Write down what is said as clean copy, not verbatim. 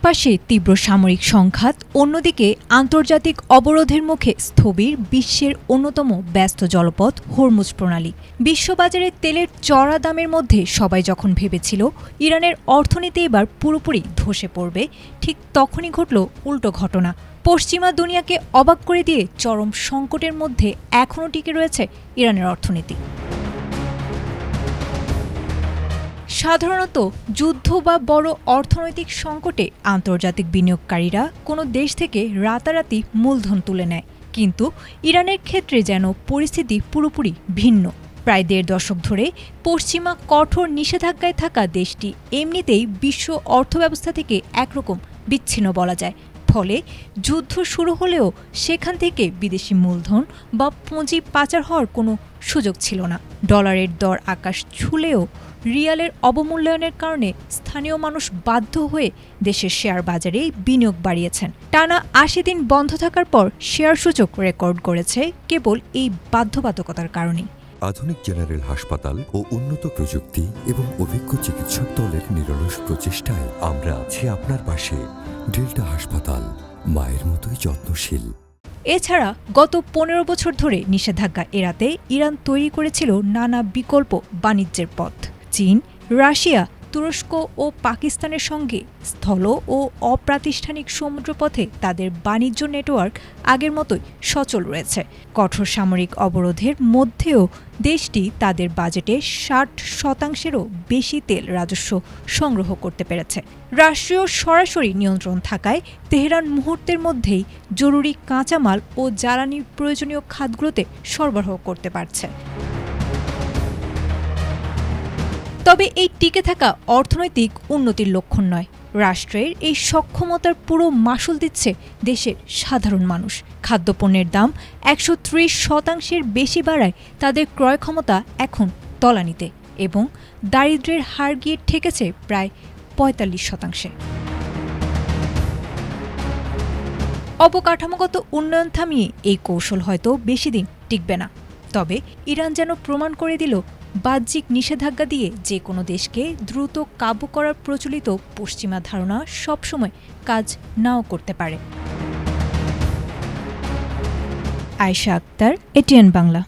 একপাশে তীব্র সামরিক সংঘাত, অন্যদিকে আন্তর্জাতিক অবরোধের মুখে স্থবির বিশ্বের অন্যতম ব্যস্ত জলপথ হরমুজ প্রণালী। বিশ্ববাজারে তেলের চড়া দামের মধ্যে সবাই যখন ভেবেছিল ইরানের অর্থনীতি এবার পুরোপুরি ধসে পড়বে, ঠিক তখনই ঘটল উল্টো ঘটনা। পশ্চিমা দুনিয়াকে অবাক করে দিয়ে চরম সংকটের মধ্যে এখনও টিকে রয়েছে ইরানের অর্থনীতি। সাধারণত যুদ্ধ বা বড় অর্থনৈতিক সংকটে আন্তর্জাতিক বিনিয়োগকারীরা কোনো দেশ থেকে রাতারাতি মূলধন তুলে নেয়, কিন্তু ইরানের ক্ষেত্রে যেন পরিস্থিতি পুরোপুরি ভিন্ন। প্রায় ১.৫ দশক ধরে পশ্চিমা কঠোর নিষেধাজ্ঞায় থাকা দেশটি এমনিতেই বিশ্ব অর্থব্যবস্থা থেকে একরকম বিচ্ছিন্ন বলা যায়। ফলে যুদ্ধ শুরু হলেও সেখান থেকে বিদেশি মূলধন বা পুঁজি পাচার হওয়ার কোনো সুযোগ ছিল না। ডলারের দর আকাশ ছুঁলেও রিয়ালের অবমূল্যায়নের কারণে স্থানীয় মানুষ বাধ্য হয়ে দেশের শেয়ার বাজারে বিনিয়োগ বাড়িয়েছেন। টানা ৮০ দিন বন্ধ থাকার পর শেয়ার সূচক রেকর্ড করেছে কেবল এই বাধ্যবাধকতার কারণেই। আধুনিক জেনারেল হাসপাতাল ও উন্নত প্রযুক্তি এবং অভিজ্ঞ চিকিৎসক দলের নিরলস প্রচেষ্টায় আমরা আছি আপনার পাশে। ডেল্টা হাসপাতাল, মায়ের মতোই যত্নশীল। এছাড়া গত ১৫ বছর ধরে নিষেধাজ্ঞা এড়াতে ইরান তৈরি করেছিল নানা বিকল্প বাণিজ্যের পথ। চীন, রাশিয়া, তুরস্ক ও পাকিস্তানের সঙ্গে স্থল ও অপ্রাতিষ্ঠানিক সমুদ্রপথে তাদের বাণিজ্য নেটওয়ার্ক আগের মতোই সচল রয়েছে। কঠোর সামরিক অবরোধের মধ্যেও দেশটি তাদের বাজেটে ৬০%-এরও বেশি তেল রাজস্ব সংগ্রহ করতে পেরেছে। রাষ্ট্রীয় সরাসরি নিয়ন্ত্রণ থাকায় তেহরান মুহূর্তের মধ্যেই জরুরি কাঁচামাল ও জ্বালানি প্রয়োজনীয় খাতগুলোতে সরবরাহ করতে পারছে। তবে এই টিকে থাকা অর্থনৈতিক উন্নতির লক্ষণ নয়। রাষ্ট্রের এই সক্ষমতার পুরো মাশুল দিচ্ছে দেশের সাধারণ মানুষ। খাদ্যপণ্যের দাম ১৩০%-এর বেশি বাড়ায় তাদের ক্রয় ক্ষমতা এখন তলানিতে এবং দারিদ্র্যের হার গিয়ে ঠেকেছে প্রায় ৪৫%। অবকাঠামোগত উন্নয়ন থামিয়ে এই কৌশল হয়তো বেশি দিন টিকবে না। তবে ইরান যেন প্রমাণ করে দিল বাহ্যিক নিষেধাজ্ঞা দিয়ে যে কোনো দেশকে দ্রুত কাবু করার প্রচলিত পশ্চিমা ধারণা সবসময় কাজ নাও করতে পারে। আয়েশা আক্তার, এটিএন বাংলা।